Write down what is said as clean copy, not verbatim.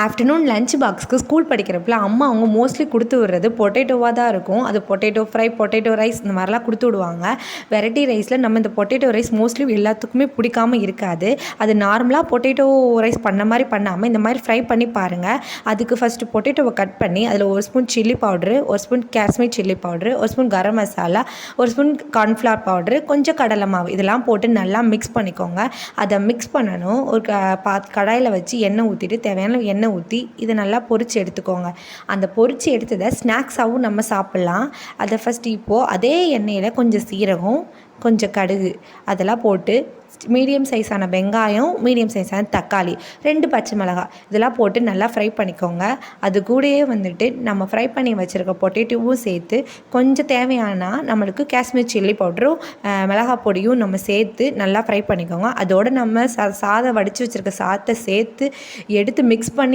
Afternoon lunch பாக்ஸ்க்கு school படிக்கிறப்பல அம்மா அவங்க mostly கொடுத்து விடுறது பொட்டேட்டோவாக தான் இருக்கும். அது பொட்டேட்டோ ஃப்ரை, பொட்டேட்டோ ரைஸ் இந்த மாதிரிலாம் கொடுத்து விடுவாங்க. வெரைட்டி ரைஸில் நம்ம இந்த பொட்டேட்டோ ரைஸ் மோஸ்ட்லி எல்லாத்துக்குமே பிடிக்காம இருக்காது. அது நார்மலாக பொட்டேட்டோ ரைஸ் பண்ண மாதிரி பண்ணாமல் இந்த மாதிரி ஃப்ரை பண்ணி பாருங்கள். அதுக்கு ஃபஸ்ட்டு பொட்டேட்டோவை கட் பண்ணி அதில் 1 spoon chilli powder, 1 spoon Kashmir chilli powder, 1 spoon garam masala, 1 spoon cornflour powder, கொஞ்சம் கடலை மாவு இதெல்லாம் போட்டு நல்லா மிக்ஸ் பண்ணிக்கோங்க. அதை மிக்ஸ் பண்ணணும். ஒரு கடாயில் வச்சு எண்ணெய் ஊற்றிட்டு தேவையான எண்ணெய் ஊற்றி இதை நல்லா பொரித்து எடுத்துக்கோங்க. அந்த பொரித்து எடுத்ததை ஸ்நாக்ஸாகவும் நம்ம சாப்பிட்லாம். அதை ஃபஸ்ட்டு இப்போது அதே எண்ணெயில் கொஞ்சம் சீரகம், கொஞ்சம் கடுகு அதெல்லாம் போட்டு மீடியம் சைஸான வெங்காயம், மீடியம் சைஸான தக்காளி, 2 பச்சை மிளகாய் இதெல்லாம் போட்டு நல்லா ஃப்ரை பண்ணிக்கோங்க. அது கூடயே வந்துட்டு நம்ம ஃப்ரை பண்ணி வச்சுருக்க பொட்டேட்டோவும் சேர்த்து கொஞ்சம் தேவையானா நம்மளுக்கு காஷ்மீர் சில்லி பவுடரும் மிளகாய் பொடியும் நம்ம சேர்த்து நல்லா ஃப்ரை பண்ணிக்கோங்க. அதோடு நம்ம சாதம் வடித்து வச்சுருக்க சாதத்தை சேர்த்து எடுத்து மிக்ஸ் பண்ணி